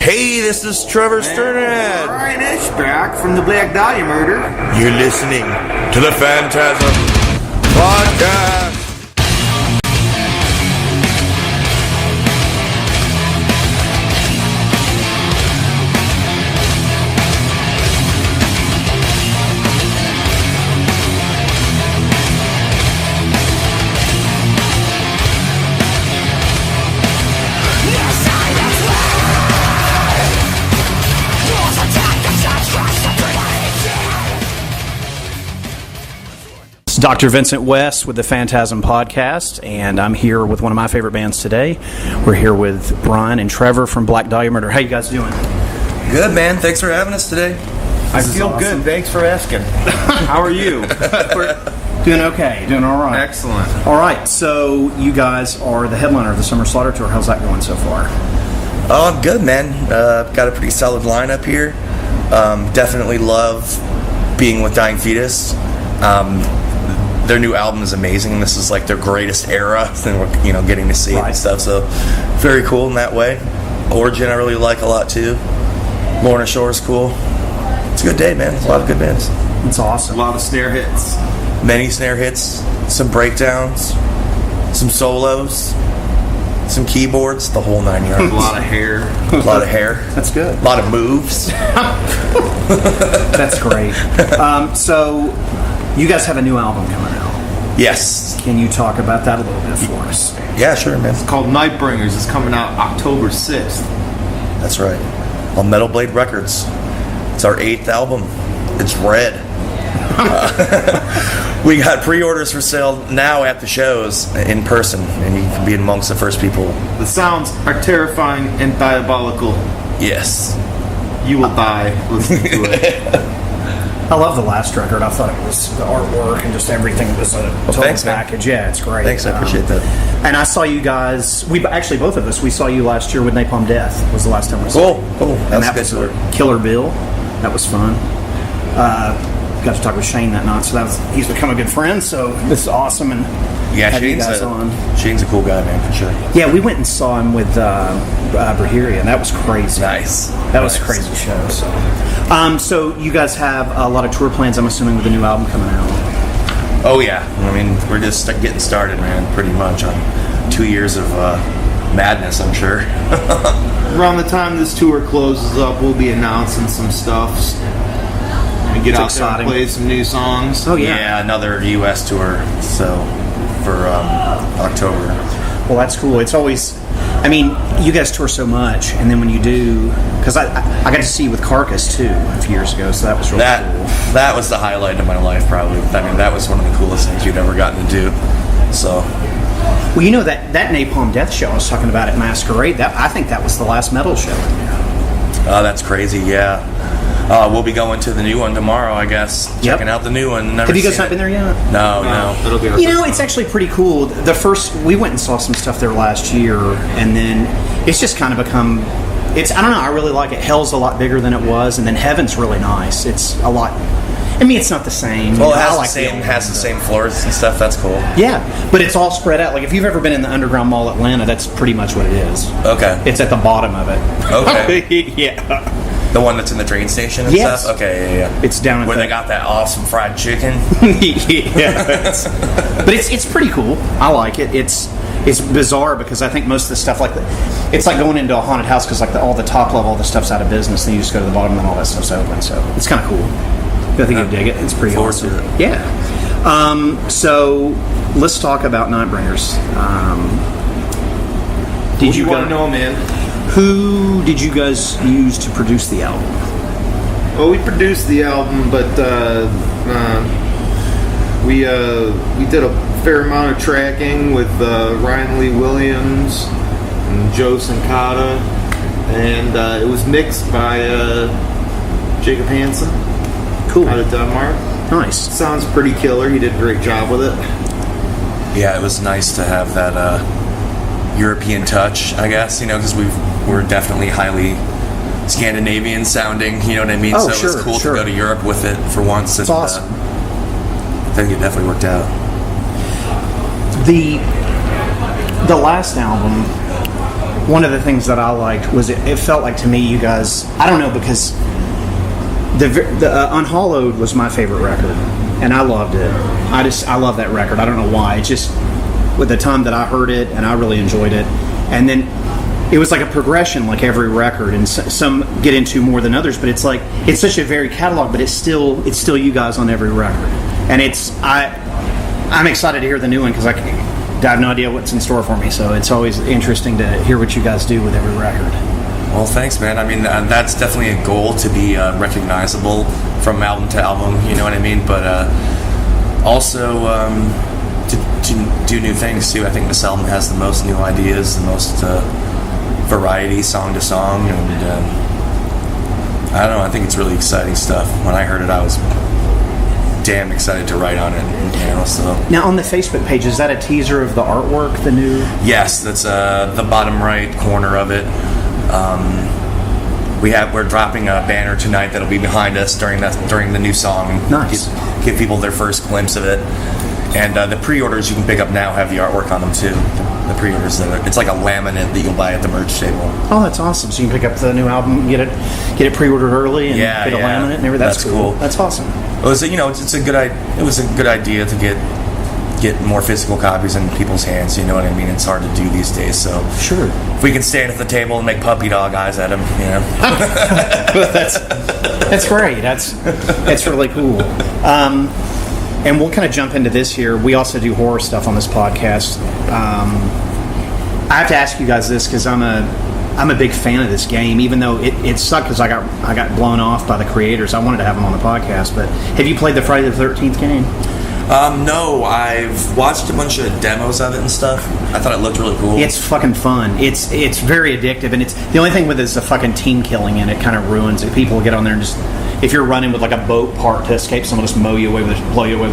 Hey, this is Trevor Sternad. Ryan Ishback from the Black Dahlia murder. You're listening to the Phantasm Podcast. Dr. Vincent West with the Phantasm Podcast, and I'm here with one of my favorite bands today. We're here with Brian and Trevor from Black Dahlia Murder. How you guys doing? Good, man. Thanks for having us today. I feel awesome. Good. Thanks for asking. How are you? We're doing okay. Doing all right. Excellent. All right, so you guys are the headliner of the Summer Slaughter Tour. How's that going so far? Oh, good, man. Got a pretty solid lineup here. Definitely love being with Dying Fetus. Their new album is amazing. This is like their greatest era, and we're getting to see it and stuff. So very cool in that way. Origin I really like a lot too. Lorna Shore's cool. It's a good day, man. It's a lot of good bands. It's awesome. A lot of snare hits. Many snare hits, some breakdowns, some solos, some keyboards, the whole 9 yards. A lot of hair. A lot of hair. That's good. A lot of moves. That's great. So you guys have a new album coming out. Yes. Can you talk about that a little bit for us? Yeah, sure, man. It's called Nightbringers. It's coming out October 6th. That's right. On Metal Blade Records. It's our 8th album. It's red. We got pre-orders for sale now at the shows in person, and you can be amongst the first people. The sounds are terrifying and diabolical. Yes. You will die listening to it. I love the last record. I thought it was the artwork and just everything was a total package. Yeah, it's great. Thanks, I appreciate that. And I saw you guys. We actually both of us. We saw you last year with Napalm Death. Was the last time we saw you. Cool. And that was Killer Bill. That was fun. Got to talk with Shane that night. So he's become a good friend. So this is awesome. And yeah, have you guys on. Shane's a cool guy, man, for sure. Yeah, we went and saw him with Braheria, and that was crazy. Nice. That was a crazy show. So you guys have a lot of tour plans, I'm assuming, with the new album coming out. Oh, yeah. I mean, we're just getting started, man, pretty much on 2 years of madness, I'm sure. Around the time this tour closes up, we'll be announcing some stuff. And get out there and play some new songs. Oh, yeah. Yeah, another U.S. tour, so for October. Well, that's cool. It's always... I mean, you guys tour so much, and then when you do... Because I got to see you with Carcass, too, a few years ago, so that was really cool. That was the highlight of my life, probably. I mean, that was one of the coolest things you'd ever gotten to do. So... Well, you know, that Napalm Death show I was talking about at Masquerade, I think that was the last metal show in there. Oh, that's crazy, yeah. We'll be going to the new one tomorrow, I guess. Checking out the new one. Have you guys not been there yet? No. It'll be it's actually pretty cool. We went and saw some stuff there last year, and then it's just kind of become... I don't know, I really like it. Hell's a lot bigger than it was, and then Heaven's really nice. It's a lot... I mean, it's not the same. Well, it has the same floors and stuff. That's cool. Yeah, but it's all spread out. Like, if you've ever been in the Underground Mall Atlanta, that's pretty much what it is. Okay. It's at the bottom of it. Okay. Yeah. The one that's in the train station and stuff? Okay, yeah. It's down at where they got that awesome fried chicken? Yeah. But it's pretty cool. I like it. It's bizarre because I think most of the stuff it's like going into a haunted house because all the top level, all the stuff's out of business, and you just go to the bottom and all that stuff's open. So it's kind of cool. I think you dig it. It's pretty awesome. Yeah. So let's talk about Nightbringers. Did you want to know, man? Who did you guys use to produce the album? Well, we produced the album, but we did a fair amount of tracking with Ryan Lee Williams and Joe Sincata, and it was mixed by Jacob Hansen. Cool. Out of Denmark. Nice. Sounds pretty killer. He did a great job with it. Yeah, it was nice to have that European touch, I guess, because we're definitely highly Scandinavian sounding, you know what I mean? Oh, so sure, it was cool sure. to go to Europe with it for once. It's awesome. I think it definitely worked out. The last album, one of the things that I liked was it felt like to me, you guys, I don't know, because the Unhallowed was my favorite record, and I loved it. I love that record. I don't know why. It just, with the time that I heard it, and I really enjoyed it, and then it was like a progression, like every record, and some get into more than others, but it's like, it's such a varied catalog, but it's still you guys on every record, and I'm excited to hear the new one, because I have no idea what's in store for me, so it's always interesting to hear what you guys do with every record. Well, thanks, man. I mean, that's definitely a goal, to be recognizable from album to album, you know what I mean? But also to do new things, too. I think this album has the most new ideas, the most variety, song to song, and I don't know, I think it's really exciting stuff. When I heard it, I was damn excited to write on it, you know, so. Now, on the Facebook page, is that a teaser of the artwork, the new? Yes, that's the bottom right corner of it. We're dropping a banner tonight that'll be behind us during the new song. Nice. Give people their first glimpse of it. And the pre-orders you can pick up now have the artwork on them too. The pre-orders, it's like a laminate that you'll buy at the merch table. Oh, that's awesome! So you can pick up the new album, get it pre-ordered early, and get a laminate and everything. That's cool. That's awesome. It was it was a good idea to get more physical copies in people's hands. You know what I mean? It's hard to do these days. So sure, if we can stand at the table and make puppy dog eyes at them, you know. that's great. That's really cool. And we'll kind of jump into this here. We also do horror stuff on this podcast. I have to ask you guys this, because I'm a big fan of this game, even though it sucked because I got blown off by the creators. I wanted to have them on the podcast, but have you played the Friday the 13th game? No, I've watched a bunch of demos of it and stuff. I thought it looked really cool. It's fucking fun. It's very addictive, and it's the only thing with it is the fucking team killing, and it kind of ruins it. People get on there and just, if you're running with like a boat part to escape, someone just blow you away with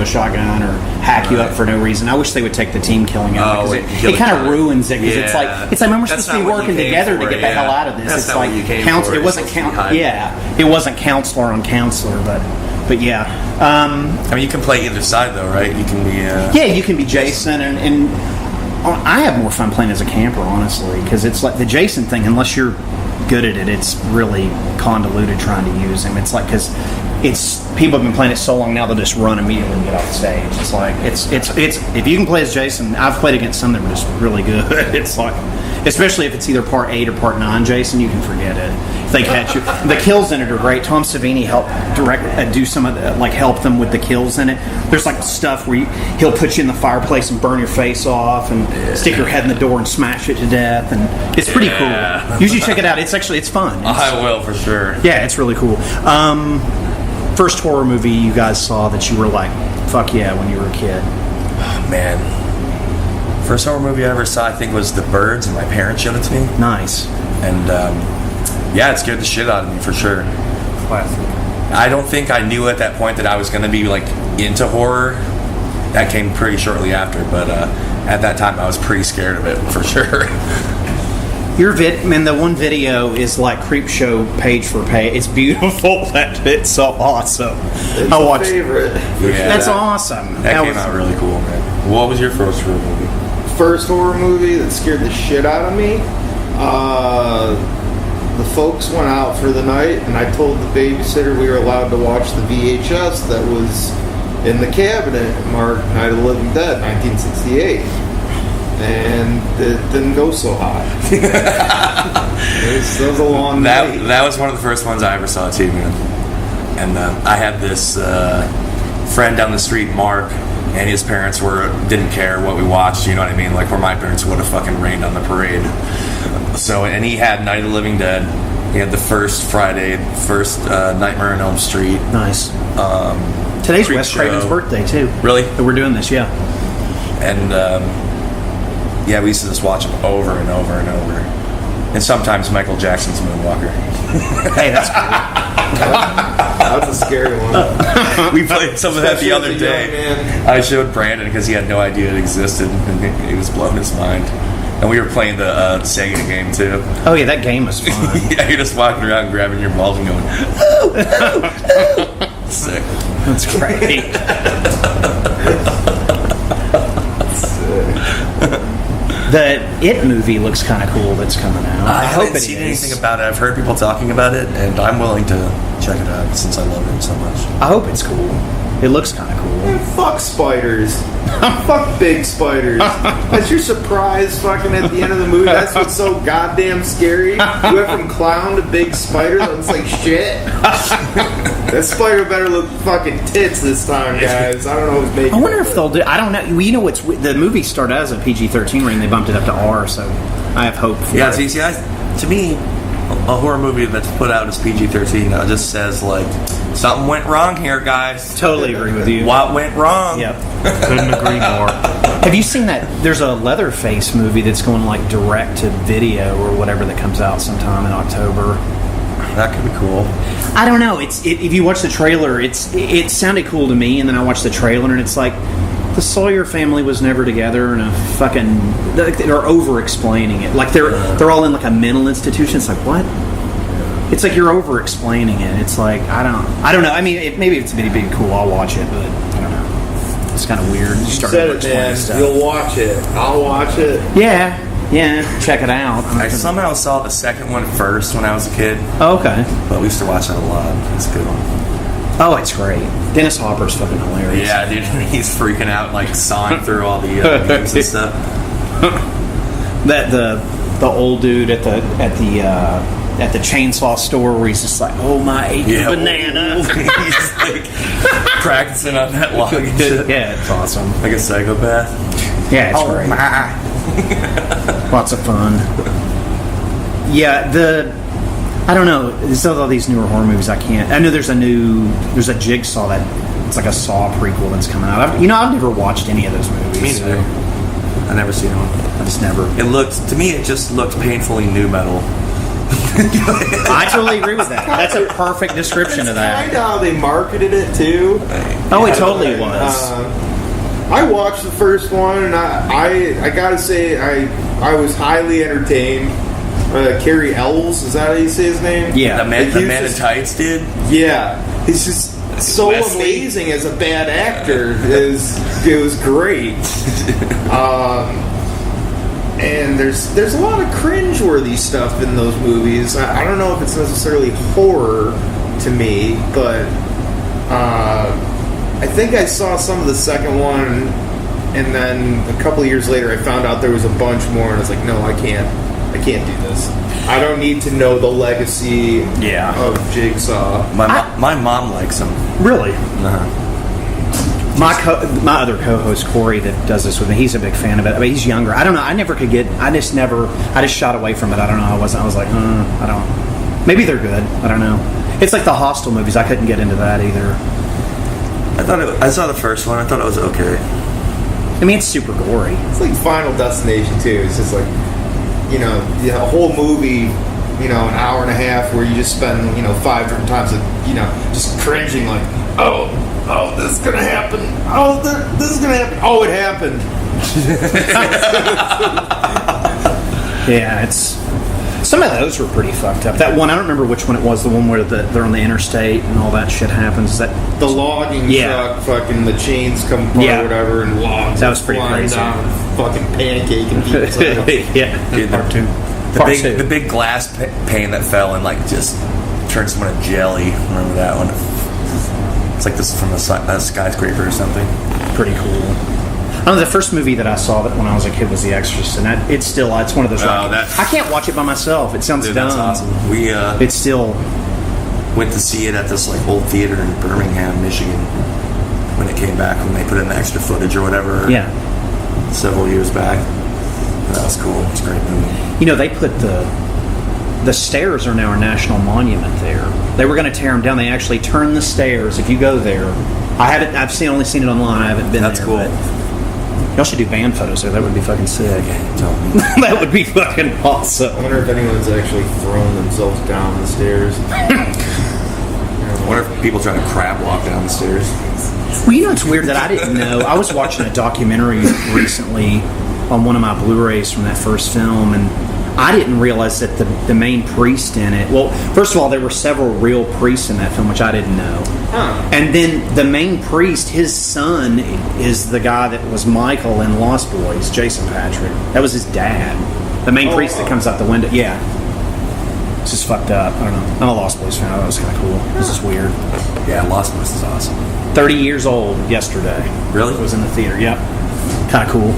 a shotgun or hack you up for no reason. I wish they would take the team killing out, because it kind of ruins it, because it's like when we're supposed to be working together to get the hell out of this. That's it's like it wasn't counselor on counselor, but yeah. I mean, you can play either side though, right? You can be you can be Jason, and I have more fun playing as a camper, honestly, because it's like the Jason thing, unless you're good at it, it's really convoluted trying to use him. It's like, because people have been playing it so long now, they'll just run immediately and get off the stage. It's like it's if you can play as Jason, I've played against some that were just really good. It's like, especially if it's either part 8 or part 9 Jason, you can forget it if they catch you. The kills in it are great. Tom Savini helped do some of the, help them with the kills in it. There's like stuff where he'll put you in the fireplace and burn your face off, and stick your head in the door and smash it to death, and it's pretty cool. Usually check it out. It's fun. I will, for sure. Yeah, it's really cool. First horror movie you guys saw that you were like, fuck yeah, when you were a kid? Oh, man. First horror movie I ever saw, I think, was The Birds, and my parents showed it to me. Nice. And, it scared the shit out of me, for sure. Classic. I don't think I knew at that point that I was going to be, into horror. That came pretty shortly after, but at that time I was pretty scared of it, for sure. The one video is like Creepshow page for page. It's beautiful. It's so awesome. It's my favorite. That's awesome. That came out really cool, man. What was your first horror movie? First horror movie that scared the shit out of me? The folks went out for the night, and I told the babysitter we were allowed to watch the VHS that was in the cabinet marked Night of the Living Dead, 1968. And it didn't go so hot. It was a long night. That was one of the first ones I ever saw too, man. And I had this friend down the street, Mark, and his parents didn't care what we watched, you know what I mean? Like where my parents would have fucking rained on the parade. So, and he had Night of the Living Dead. He had the first Friday, Nightmare on Elm Street. Nice. Today's Wes Craven's birthday too. Really? That we're doing this, yeah. And we used to just watch them over and over and over. And sometimes Michael Jackson's Moonwalker. Hey, that's cool. That's a scary one. We played some of that the other day. I showed Brandon because he had no idea it existed, and he was blowing his mind. And we were playing the Sega game too. Oh yeah, that game was fun. Yeah, you're just walking around grabbing your balls and going, oh. Sick. That's great. The It movie looks kind of cool that's coming out. I hope haven't it seen is. anything about it. I've heard people talking about it, and I'm willing to check it out since I love it so much. I hope it's cool. It looks kind of cool. Man, fuck spiders. Fuck big spiders. That's your surprise fucking at the end of the movie. That's what's so goddamn scary. You went from clown to big spider. That looks like shit. That spider better look fucking tits this time, guys. I don't know what's making I wonder it, if they'll do. I don't know. You know what's the movie started as a PG-13 rating. They bumped it up to R, so I have hope for Yeah, it. see, to me, a horror movie that's put out as PG-13 now just says, like, something went wrong here, guys. Totally agree with you. What went wrong? Yep. Couldn't agree more. Have you seen that? There's a Leatherface movie that's going like direct to video or whatever that comes out sometime in October. That could be cool. I don't know. If you watch the trailer, it sounded cool to me, and then I watched the trailer, and it's like the Sawyer family was never together, and they're over-explaining it. Like they're all in like a mental institution. It's like what? It's like you're over-explaining it. It's like I don't know. I mean, maybe it's pretty cool. I'll watch it, but I don't know. It's kind of weird. You start said it, over-explaining man. stuff. You'll watch it. I'll watch it. Yeah. Check it out. I somehow saw the second one first when I was a kid, Oh, okay. but we used to watch that a lot. It's a good one. Oh, it's great. Dennis Hopper's fucking hilarious. Yeah, dude, he's freaking out, like sawing through all the memes and stuff. That the old dude at the chainsaw store where he's just like, oh my, ate the banana. He's like practicing on that log and shit. Yeah, it's awesome. Like a psychopath. Yeah, it's great. Lots of fun. Yeah, I don't know. There's all these newer horror movies I can't. I know there's a Jigsaw that it's like a Saw prequel that's coming out. I've never watched any of those movies. Me neither. I never seen one. I just never. It just looked painfully new metal. I totally agree with that. That's a perfect description of that. Kind of how they marketed it too. Oh, it totally was. I watched the first one, and I gotta say I was highly entertained. Cary Elwes, is that how you say his name? Yeah. The man in just- tights, dude. Yeah, he's just so Wesley. amazing as a bad actor. It was great. And there's a lot of cringeworthy stuff in those movies. I don't know if it's necessarily horror to me, but I think I saw some of the second one, and then a couple of years later I found out there was a bunch more, and I was like, no, I can't do this. I don't need to know the legacy of Jigsaw. My mom likes him. Really? Uh-huh. My other co-host Corey that does this with me, he's a big fan of it. I mean, he's younger. I don't know. I just shot away from it. I don't know. I was like, I don't. Maybe they're good. I don't know. It's like the Hostel movies. I couldn't get into that either. I saw the first one. I thought it was okay. I mean, it's super gory. It's like Final Destination too. It's just like, a whole movie, an hour and a half where you just spend, 5 different times, just cringing like, oh, this is gonna happen. Oh, this is gonna happen. Oh, it happened. Yeah, it's. Some of those were pretty fucked up. That one, I don't remember which one it was. The one where they're on the interstate and all that shit happens. Is that The logging truck, fucking the chains come apart or whatever, and logs. That was pretty flying crazy. Down, and fucking pancake and people's heads. Yeah, Dude, part two. The big glass pane that fell and like just turned someone to jelly. Remember that one? It's like this is from a skyscraper or something. Pretty cool. I don't know, the first movie that I saw that when I was a kid was The Exorcist, and it's one of those. I can't watch it by myself. It sounds dumb. That's awesome. We It's still went to see it at this like old theater in Birmingham, Michigan, when it came back, when they put in the extra footage or whatever. Yeah. Several years back. That was cool. It's a great movie. They put the stairs are now a national monument there. They were going to tear them down. They actually turned the stairs. If you go there, I've only seen it online. I haven't been That's there. cool. But y'all should do band photos there. That would be fucking sick. Tell me. That would be fucking awesome. I wonder if anyone's actually thrown themselves down the stairs. I wonder if people try to crab walk down the stairs. Well, it's weird that I didn't know. I was watching a documentary recently on one of my Blu-rays from that first film, and I didn't realize that the main priest in it. Well, first of all, there were several real priests in that film, which I didn't know. And then the main priest, his son, is the guy that was Michael in Lost Boys, Jason Patrick. That was his dad. The main priest that comes out the window. Yeah. It's just fucked up. I don't know. I'm a Lost Boys fan. That was kind of cool. This is weird. Yeah, Lost Boys is awesome. 30 years old yesterday. Really? It was in the theater. Yep. Kind of cool.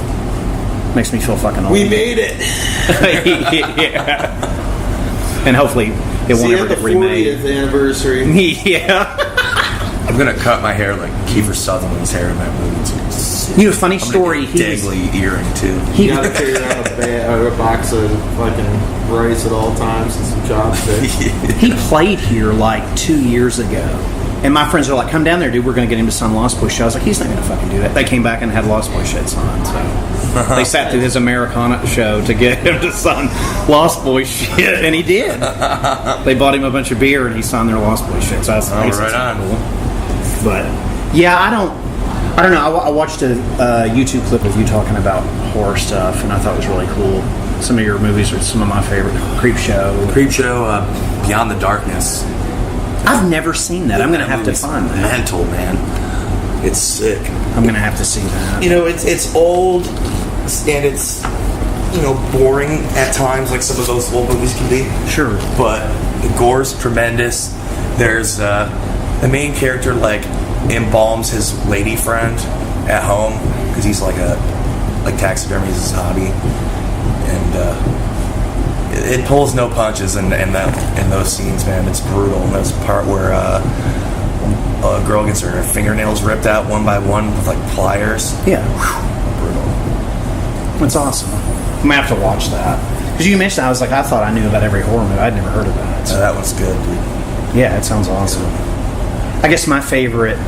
Makes me feel fucking old. We made it. Yeah. And hopefully it won't ever get remade. 40th anniversary. Yeah. I'm gonna cut my hair like Kiefer Sutherland's hair in that movie too. You know, funny story. I'm gonna get a dangly earring too. You gotta carry around a box of fucking rice at all times and some chopsticks. He played here like 2 years ago. And my friends are like, come down there, dude. We're going to get him to sign Lost Boy shit. I was like, he's not going to fucking do that. They came back and had Lost Boy shit signed. So they sat through his Americana show to get him to sign Lost Boy shit. And he did. They bought him a bunch of beer and he signed their Lost Boy shit. So that's right on. Cool. But yeah, I don't know. I watched a YouTube clip of you talking about horror stuff, and I thought it was really cool. Some of your movies are some of my favorite. Creepshow, Beyond the Darkness. I've never seen that. I'm going to have to find that. Mental, man. It's sick. I'm going to have to see that. You know, it's old and it's, you know, boring at times, like some of those old movies can be. Sure. But the gore's tremendous. There's the main character like embalms his lady friend at home because he's like taxidermy is his hobby, and it pulls no punches in those scenes, man. It's brutal. And there's a part where a girl gets her fingernails ripped out one by one with like pliers. Yeah. Brutal. It's awesome. I'm going to have to watch that. Because you mentioned that, I was like, I thought I knew about every horror movie. I'd never heard of that. So. That one's good, dude. Yeah, it sounds awesome. I guess my favorite,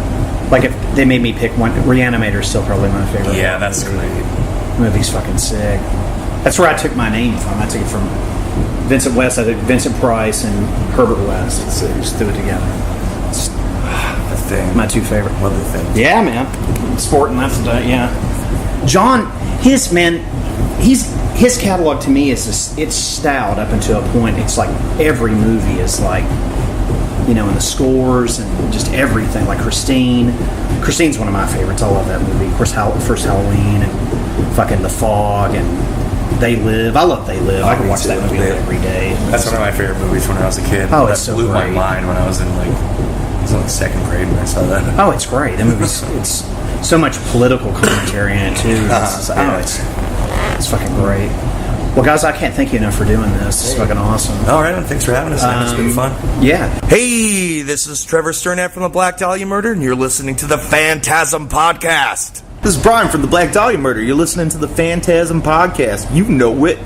like if they made me pick one, Reanimator is still probably my favorite. Yeah, that's great. The movie's fucking sick. That's where I took my name from. I took it from Vincent West. I took Vincent Price and Herbert West. Just threw it together. It's The Thing. my two favorite. What the thing? Yeah, man. Sport and that's yeah. John, his catalog to me is just, it's stout up until a point. It's like every movie is like, you know, and the scores and just everything. Like Christine's one of my favorites. I love that movie. Of course, First Halloween and fucking The Fog and They Live. I love They Live. I can watch that movie every day. That's one of my favorite movies when I was a kid. Oh, that it's so blew my great. mind when I was in like second grade when I saw that. Oh, it's great. That movie's it's so much political commentary in it too. It's fucking great. Well, guys, I can't thank you enough for doing this. It's fucking awesome. All right, thanks for having us, man. It's been fun. Yeah. Hey, this is Trevor Sternat from the Black Dahlia Murder, and you're listening to the Phantasm Podcast. This is Brian from the Black Dahlia Murder. You're listening to the Phantasm Podcast. You know it.